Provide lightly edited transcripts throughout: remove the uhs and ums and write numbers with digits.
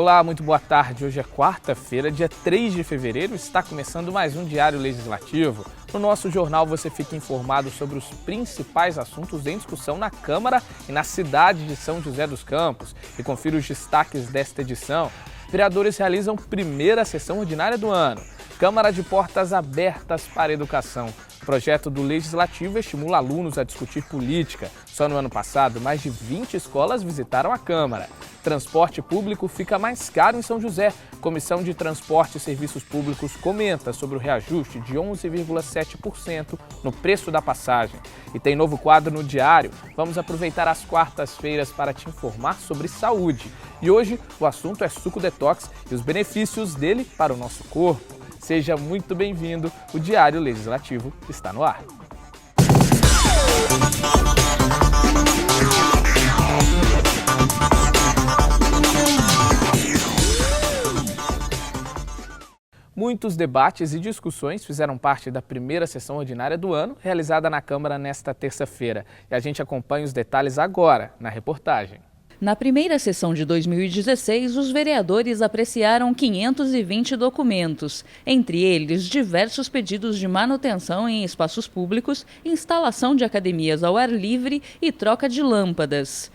Olá, muito boa tarde. Hoje é quarta-feira, dia 3 de fevereiro, está começando mais um Diário Legislativo. No nosso jornal você fica informado sobre os principais assuntos em discussão na Câmara e na cidade de São José dos Campos. E confira os destaques desta edição. Vereadores realizam primeira sessão ordinária do ano. Câmara de portas abertas para a educação. O projeto do Legislativo estimula alunos a discutir política. Só no ano passado, mais de 20 escolas visitaram a Câmara. Transporte público fica mais caro em São José. Comissão de Transporte e Serviços Públicos comenta sobre o reajuste de 11,7% no preço da passagem. E tem novo quadro no Diário. Vamos aproveitar as quartas-feiras para te informar sobre saúde. E hoje o assunto é suco detox e os benefícios dele para o nosso corpo. Seja muito bem-vindo, o Diário Legislativo está no ar. Muitos debates e discussões fizeram parte da primeira sessão ordinária do ano, realizada na Câmara nesta terça-feira. E a gente acompanha os detalhes agora, na reportagem. Na primeira sessão de 2016, os vereadores apreciaram 520 documentos, entre eles diversos pedidos de manutenção em espaços públicos, instalação de academias ao ar livre e troca de lâmpadas.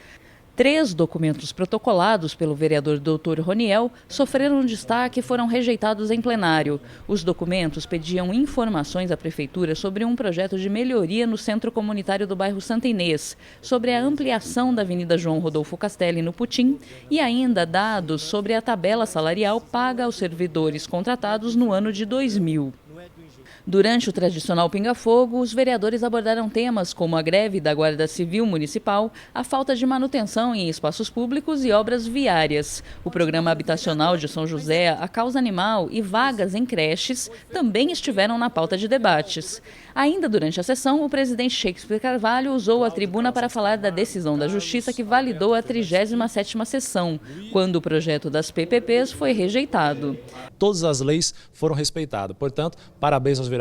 3 documentos protocolados pelo vereador Dr. Roniel sofreram destaque e foram rejeitados em plenário. Os documentos pediam informações à Prefeitura sobre um projeto de melhoria no centro comunitário do bairro Santa Inês, sobre a ampliação da Avenida João Rodolfo Castelli no Putim e ainda dados sobre a tabela salarial paga aos servidores contratados no ano de 2000. Durante o tradicional pinga-fogo, os vereadores abordaram temas como a greve da Guarda Civil Municipal, a falta de manutenção em espaços públicos e obras viárias. O programa habitacional de São José, a causa animal e vagas em creches também estiveram na pauta de debates. Ainda durante a sessão, o presidente Shakespeare Carvalho usou a tribuna para falar da decisão da Justiça que validou a 37ª sessão, quando o projeto das PPPs foi rejeitado. Todas as leis foram respeitadas, portanto, parabéns aos vereadores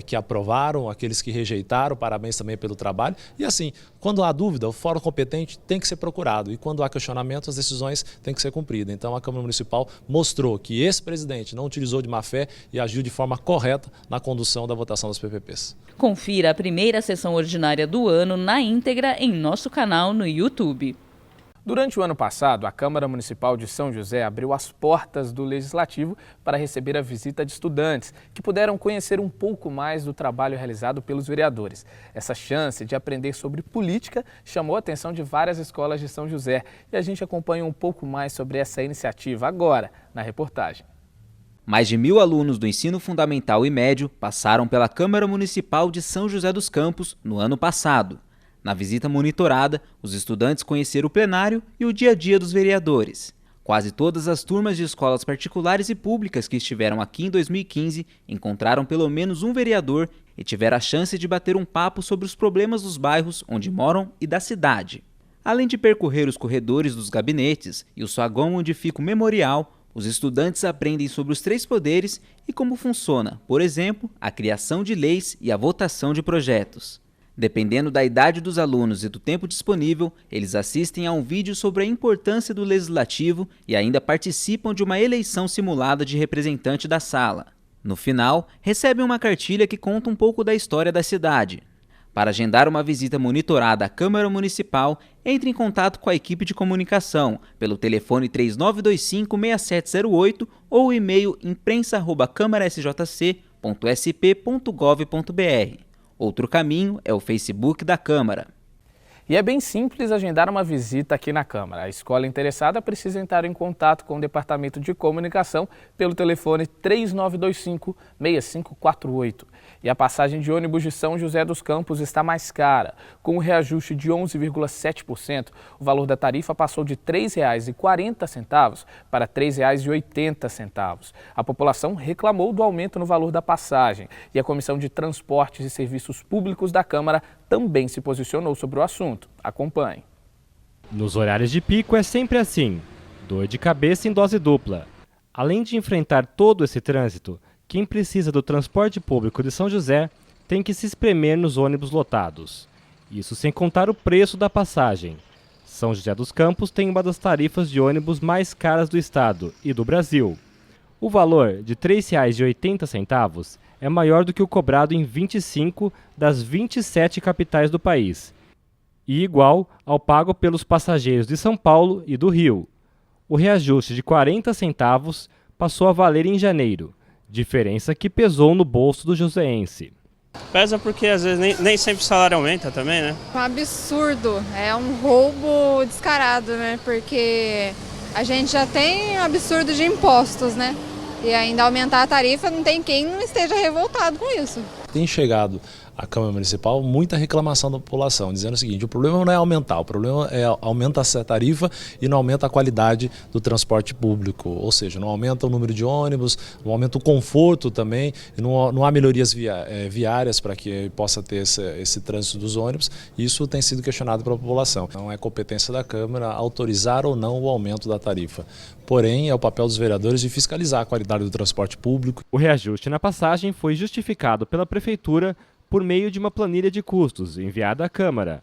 que aprovaram, aqueles que rejeitaram, parabéns também pelo trabalho. E assim, quando há dúvida, o fórum competente tem que ser procurado e quando há questionamento, as decisões têm que ser cumpridas. Então a Câmara Municipal mostrou que esse presidente não utilizou de má fé e agiu de forma correta na condução da votação das PPPs. Confira a primeira sessão ordinária do ano na íntegra em nosso canal no YouTube. Durante o ano passado, a Câmara Municipal de São José abriu as portas do Legislativo para receber a visita de estudantes, que puderam conhecer um pouco mais do trabalho realizado pelos vereadores. Essa chance de aprender sobre política chamou a atenção de várias escolas de São José e a gente acompanha um pouco mais sobre essa iniciativa agora, na reportagem. Mais de 1.000 alunos do ensino fundamental e médio passaram pela Câmara Municipal de São José dos Campos no ano passado. Na visita monitorada, os estudantes conheceram o plenário e o dia a dia dos vereadores. Quase todas as turmas de escolas particulares e públicas que estiveram aqui em 2015 encontraram pelo menos um vereador e tiveram a chance de bater um papo sobre os problemas dos bairros onde moram e da cidade. Além de percorrer os corredores dos gabinetes e o saguão onde fica o memorial, os estudantes aprendem sobre os 3 poderes e como funciona, por exemplo, a criação de leis e a votação de projetos. Dependendo da idade dos alunos e do tempo disponível, eles assistem a um vídeo sobre a importância do legislativo e ainda participam de uma eleição simulada de representante da sala. No final, recebem uma cartilha que conta um pouco da história da cidade. Para agendar uma visita monitorada à Câmara Municipal, entre em contato com a equipe de comunicação pelo telefone 3925-6708 ou o e-mail imprensa@câmarasjc.sp.gov.br. Outro caminho é o Facebook da Câmara. E é bem simples agendar uma visita aqui na Câmara. A escola interessada precisa entrar em contato com o Departamento de Comunicação pelo telefone 3925-6548. E a passagem de ônibus de São José dos Campos está mais cara. Com o reajuste de 11,7%, o valor da tarifa passou de R$ 3,40 para R$ 3,80. A população reclamou do aumento no valor da passagem e a Comissão de Transportes e Serviços Públicos da Câmara também se posicionou sobre o assunto. Acompanhe. Nos horários de pico é sempre assim, dor de cabeça em dose dupla. Além de enfrentar todo esse trânsito, quem precisa do transporte público de São José tem que se espremer nos ônibus lotados. Isso sem contar o preço da passagem. São José dos Campos tem uma das tarifas de ônibus mais caras do estado e do Brasil. O valor de R$ 3,80 é maior do que o cobrado em 25 das 27 capitais do país e igual ao pago pelos passageiros de São Paulo e do Rio. O reajuste de 40 centavos passou a valer em janeiro, diferença que pesou no bolso do joseense. Pesa porque às vezes nem sempre o salário aumenta também, né? Um absurdo, é um roubo descarado, né? Porque a gente já tem um absurdo de impostos, né? E ainda aumentar a tarifa, não tem quem não esteja revoltado com isso. Tem chegado à Câmara Municipal muita reclamação da população, dizendo o seguinte: o problema não é aumentar, o problema é aumenta a tarifa e não aumenta a qualidade do transporte público, ou seja, não aumenta o número de ônibus, não aumenta o conforto também, e não há melhorias viárias para que possa ter esse trânsito dos ônibus. Isso tem sido questionado pela população. Não é competência da Câmara autorizar ou não o aumento da tarifa. Porém, é o papel dos vereadores de fiscalizar a qualidade do transporte público. O reajuste na passagem foi justificado pela Prefeitura por meio de uma planilha de custos enviada à Câmara.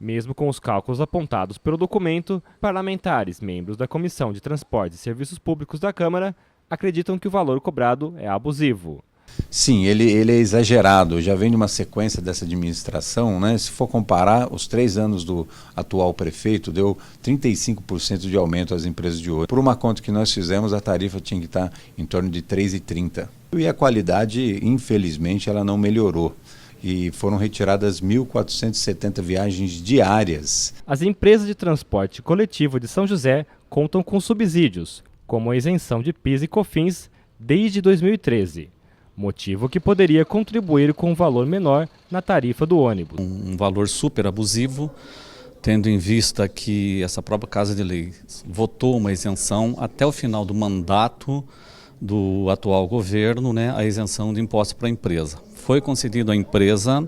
Mesmo com os cálculos apontados pelo documento, parlamentares, membros da Comissão de Transportes e Serviços Públicos da Câmara, acreditam que o valor cobrado é abusivo. Sim, ele é exagerado, já vem de uma sequência dessa administração, né? Se for comparar, os 3 anos do atual prefeito deu 35% de aumento às empresas de ônibus. Por uma conta que nós fizemos, a tarifa tinha que estar em torno de R$ 3,30. E a qualidade, infelizmente, ela não melhorou. E foram retiradas 1.470 viagens diárias. As empresas de transporte coletivo de São José contam com subsídios, como a isenção de PIS e COFINS desde 2013. Motivo que poderia contribuir com um valor menor na tarifa do ônibus. Um valor super abusivo, tendo em vista que essa própria Casa de Leis votou uma isenção até o final do mandato do atual governo, né, a isenção de impostos para a empresa. Foi concedido à empresa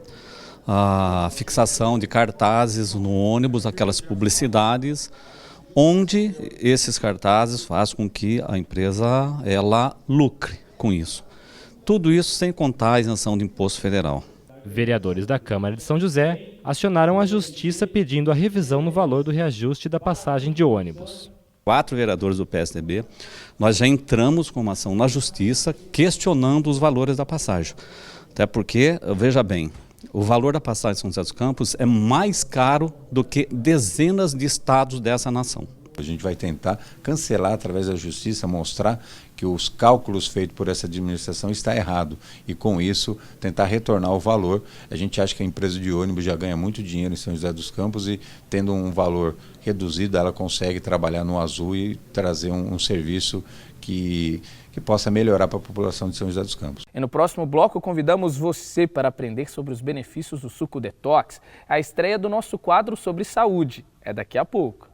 a fixação de cartazes no ônibus, aquelas publicidades, onde esses cartazes fazem com que a empresa ela lucre com isso. Tudo isso sem contar a isenção de imposto federal. Vereadores da Câmara de São José acionaram a Justiça pedindo a revisão no valor do reajuste da passagem de ônibus. 4 vereadores do PSDB, nós já entramos com uma ação na Justiça questionando os valores da passagem. Até porque, veja bem, o valor da passagem de São José dos Campos é mais caro do que dezenas de estados dessa nação. A gente vai tentar cancelar através da Justiça, mostrar que os cálculos feitos por essa administração está errado e com isso tentar retornar o valor. A gente acha que a empresa de ônibus já ganha muito dinheiro em São José dos Campos e tendo um valor reduzido ela consegue trabalhar no azul e trazer um serviço que possa melhorar para a população de São José dos Campos. E no próximo bloco convidamos você para aprender sobre os benefícios do suco detox, a estreia do nosso quadro sobre saúde. É daqui a pouco.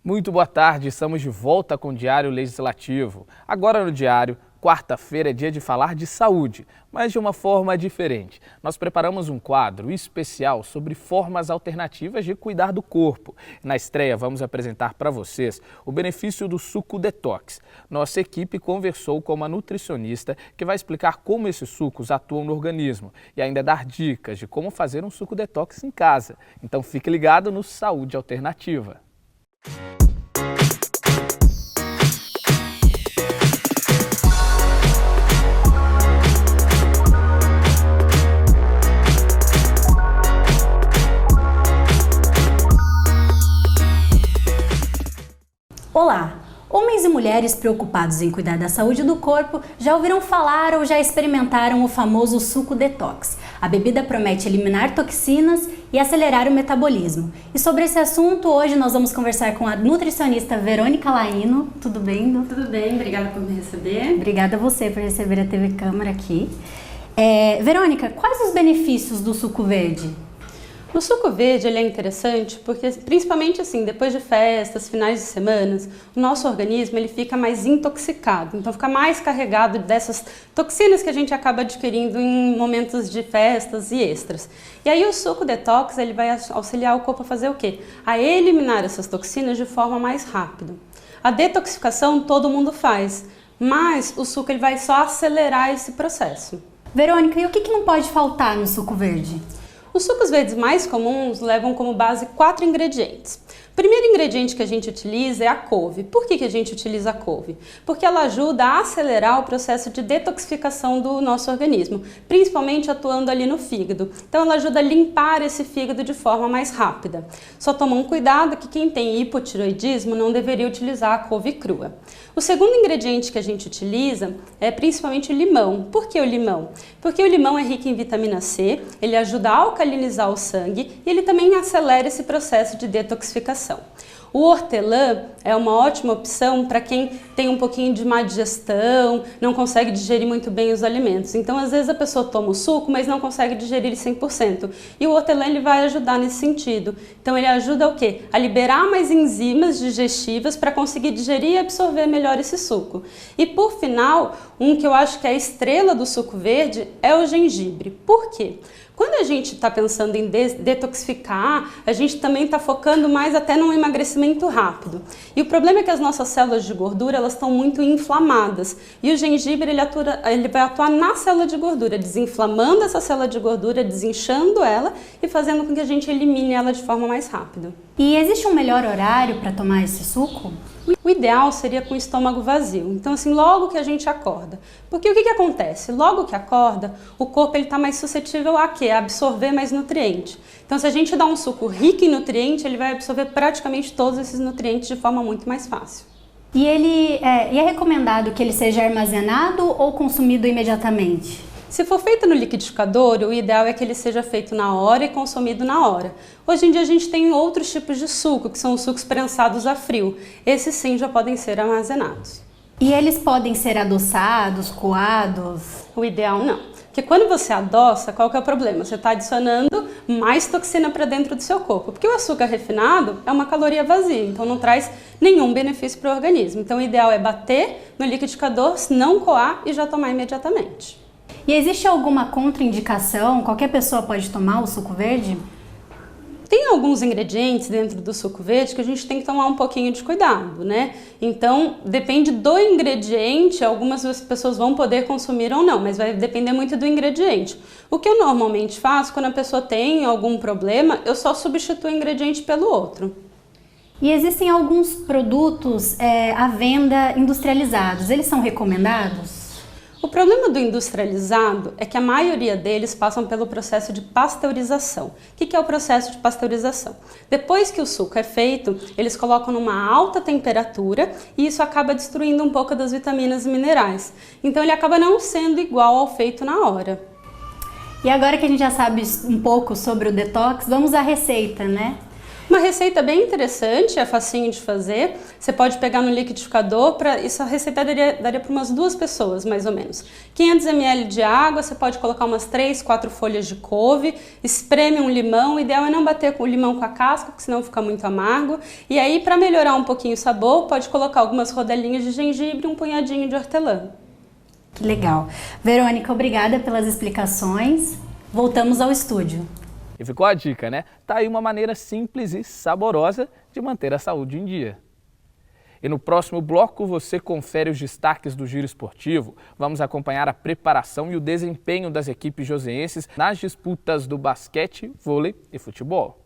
Muito boa tarde, estamos de volta com o Diário Legislativo. Agora no Diário, quarta-feira é dia de falar de saúde, mas de uma forma diferente. Nós preparamos um quadro especial sobre formas alternativas de cuidar do corpo. Na estreia, vamos apresentar para vocês o benefício do suco detox. Nossa equipe conversou com uma nutricionista que vai explicar como esses sucos atuam no organismo e ainda dar dicas de como fazer um suco detox em casa. Então fique ligado no Saúde Alternativa. Olá! Homens e mulheres preocupados em cuidar da saúde do corpo já ouviram falar ou já experimentaram o famoso suco detox. A bebida promete eliminar toxinas e acelerar o metabolismo. E sobre esse assunto, hoje nós vamos conversar com a nutricionista Verônica Laino. Tudo bem, Du? Tudo bem, obrigada por me receber. Obrigada a você por receber a TV Câmara aqui. Verônica, quais os benefícios do suco verde? O suco verde ele é interessante porque, principalmente assim, depois de festas, finais de semanas, o nosso organismo ele fica mais intoxicado, então fica mais carregado dessas toxinas que a gente acaba adquirindo em momentos de festas e extras. E aí o suco detox ele vai auxiliar o corpo a fazer o quê? A eliminar essas toxinas de forma mais rápida. A detoxificação todo mundo faz, mas o suco ele vai só acelerar esse processo. Verônica, e o que não pode faltar no suco verde? Os sucos verdes mais comuns levam como base 4 ingredientes. O primeiro ingrediente que a gente utiliza é a couve. Por que a gente utiliza a couve? Porque ela ajuda a acelerar o processo de detoxificação do nosso organismo, principalmente atuando ali no fígado. Então ela ajuda a limpar esse fígado de forma mais rápida. Só toma um cuidado que quem tem hipotireoidismo não deveria utilizar a couve crua. O segundo ingrediente que a gente utiliza é principalmente o limão. Por que o limão? Porque o limão é rico em vitamina C, ele ajuda a alcalinizar o sangue e ele também acelera esse processo de detoxificação. O hortelã é uma ótima opção para quem tem um pouquinho de má digestão, não consegue digerir muito bem os alimentos. Então, às vezes a pessoa toma o suco, mas não consegue digerir 100%. E o hortelã ele vai ajudar nesse sentido. Então, ele ajuda o quê? A liberar mais enzimas digestivas para conseguir digerir e absorver melhor esse suco. E por final, um que eu acho que é a estrela do suco verde é o gengibre. Por quê? Quando a gente está pensando em detoxificar, a gente também está focando mais até num emagrecimento rápido. E o problema é que as nossas células de gordura elas estão muito inflamadas. E o gengibre ele vai atuar na célula de gordura, desinflamando essa célula de gordura, desinchando ela e fazendo com que a gente elimine ela de forma mais rápida. E existe um melhor horário para tomar esse suco? O ideal seria com o estômago vazio, então assim, logo que a gente acorda. Porque o que acontece? Logo que acorda, o corpo está mais suscetível a quê? A absorver mais nutriente. Então se a gente dá um suco rico em nutriente, ele vai absorver praticamente todos esses nutrientes de forma muito mais fácil. E é recomendado que ele seja armazenado ou consumido imediatamente? Se for feito no liquidificador, o ideal é que ele seja feito na hora e consumido na hora. Hoje em dia a gente tem outros tipos de suco, que são os sucos prensados a frio. Esses sim já podem ser armazenados. E eles podem ser adoçados, coados? O ideal não. Porque quando você adoça, qual que é o problema? Você está adicionando mais toxina para dentro do seu corpo. Porque o açúcar refinado é uma caloria vazia, então não traz nenhum benefício para o organismo. Então o ideal é bater no liquidificador, não coar e já tomar imediatamente. E existe alguma contraindicação? Qualquer pessoa pode tomar o suco verde? Tem alguns ingredientes dentro do suco verde que a gente tem que tomar um pouquinho de cuidado, né? Então, depende do ingrediente, algumas pessoas vão poder consumir ou não, mas vai depender muito do ingrediente. O que eu normalmente faço, quando a pessoa tem algum problema, eu só substituo o ingrediente pelo outro. E existem alguns produtos à venda industrializados, eles são recomendados? O problema do industrializado é que a maioria deles passam pelo processo de pasteurização. O que é o processo de pasteurização? Depois que o suco é feito, eles colocam numa alta temperatura e isso acaba destruindo um pouco das vitaminas e minerais. Então ele acaba não sendo igual ao feito na hora. E agora que a gente já sabe um pouco sobre o detox, vamos à receita, né? Uma receita bem interessante, é facinho de fazer. Você pode pegar no liquidificador, essa receita daria para umas 2 pessoas, mais ou menos. 500 ml de água, você pode colocar umas 3, 4 folhas de couve, espreme um limão, o ideal é não bater o limão com a casca, porque senão fica muito amargo. E aí, para melhorar um pouquinho o sabor, pode colocar algumas rodelinhas de gengibre e um punhadinho de hortelã. Que legal. Verônica, obrigada pelas explicações. Voltamos ao estúdio. E ficou a dica, né? Tá aí uma maneira simples e saborosa de manter a saúde em dia. E no próximo bloco você confere os destaques do Giro Esportivo. Vamos acompanhar a preparação e o desempenho das equipes joseenses nas disputas do basquete, vôlei e futebol.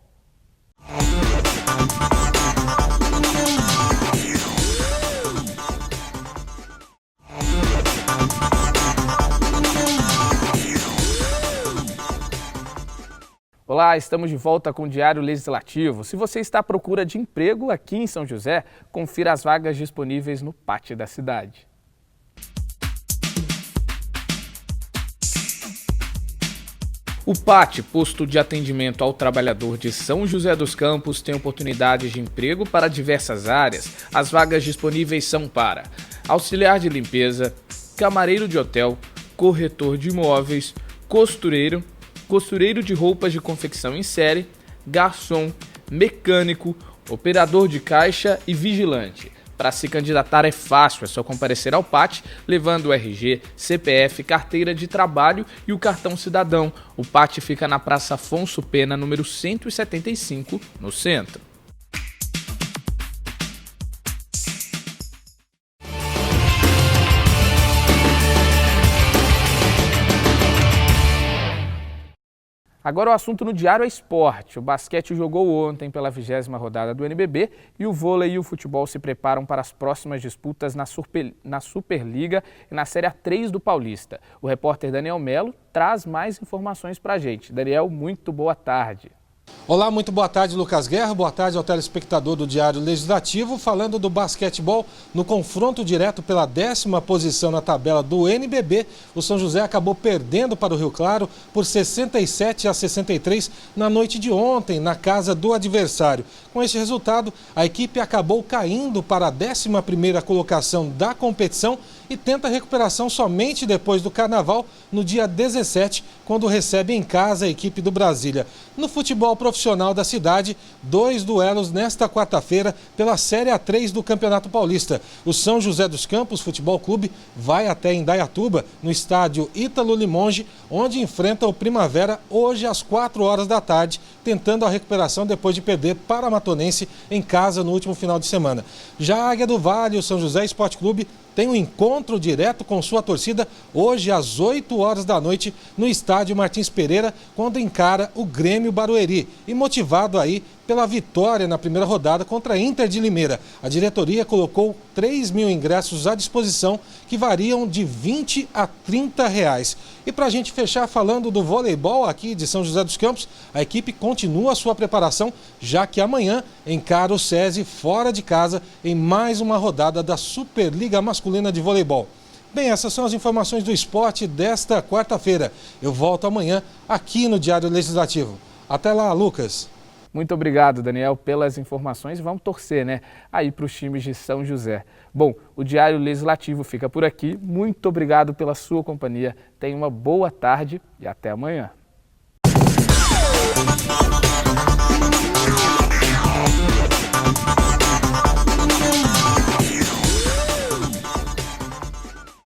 Olá, estamos de volta com o Diário Legislativo. Se você está à procura de emprego aqui em São José, confira as vagas disponíveis no pátio da cidade. O PAT, Posto de Atendimento ao Trabalhador de São José dos Campos, tem oportunidades de emprego para diversas áreas. As vagas disponíveis são para auxiliar de limpeza, camareiro de hotel, corretor de imóveis, costureiro de roupas de confecção em série, garçom, mecânico, operador de caixa e vigilante. Para se candidatar é fácil, é só comparecer ao PAT, levando o RG, CPF, carteira de trabalho e o cartão cidadão. O PAT fica na Praça Afonso Pena, número 175, no centro. Agora o assunto no Diário é esporte. O basquete jogou ontem pela 20ª rodada do NBB e o vôlei e o futebol se preparam para as próximas disputas na Superliga e na Série A3 do Paulista. O repórter Daniel Melo traz mais informações para a gente. Daniel, muito boa tarde. Olá, muito boa tarde, Lucas Guerra. Boa tarde ao telespectador do Diário Legislativo. Falando do basquetebol, no confronto direto pela 10ª posição na tabela do NBB, o São José acabou perdendo para o Rio Claro por 67-63 na noite de ontem, na casa do adversário. Com este resultado, a equipe acabou caindo para a 11ª colocação da competição e tenta a recuperação somente depois do Carnaval, no dia 17, quando recebe em casa a equipe do Brasília. No futebol profissional da cidade, 2 duelos nesta quarta-feira pela Série A3 do Campeonato Paulista. O São José dos Campos Futebol Clube vai até Indaiatuba, no estádio Ítalo Limonge, onde enfrenta o Primavera hoje às 4 horas da tarde, tentando a recuperação depois de perder para a Matonense em casa no último final de semana. Já a Águia do Vale, o São José Esporte Clube, tem um encontro direto com sua torcida hoje às 8 horas da noite no estádio Martins Pereira, quando encara o Grêmio Barueri. E motivado aí pela vitória na primeira rodada contra a Inter de Limeira. A diretoria colocou 3.000 ingressos à disposição, que variam de R$20 a R$30. E para a gente fechar falando do voleibol aqui de São José dos Campos, a equipe continua a sua preparação, já que amanhã encara o SESI fora de casa em mais uma rodada da Superliga Masculina de Voleibol. Bem, essas são as informações do esporte desta quarta-feira. Eu volto amanhã aqui no Diário Legislativo. Até lá, Lucas. Muito obrigado, Daniel, pelas informações. Vamos torcer, né, aí para os times de São José. Bom, o Diário Legislativo fica por aqui. Muito obrigado pela sua companhia. Tenha uma boa tarde e até amanhã.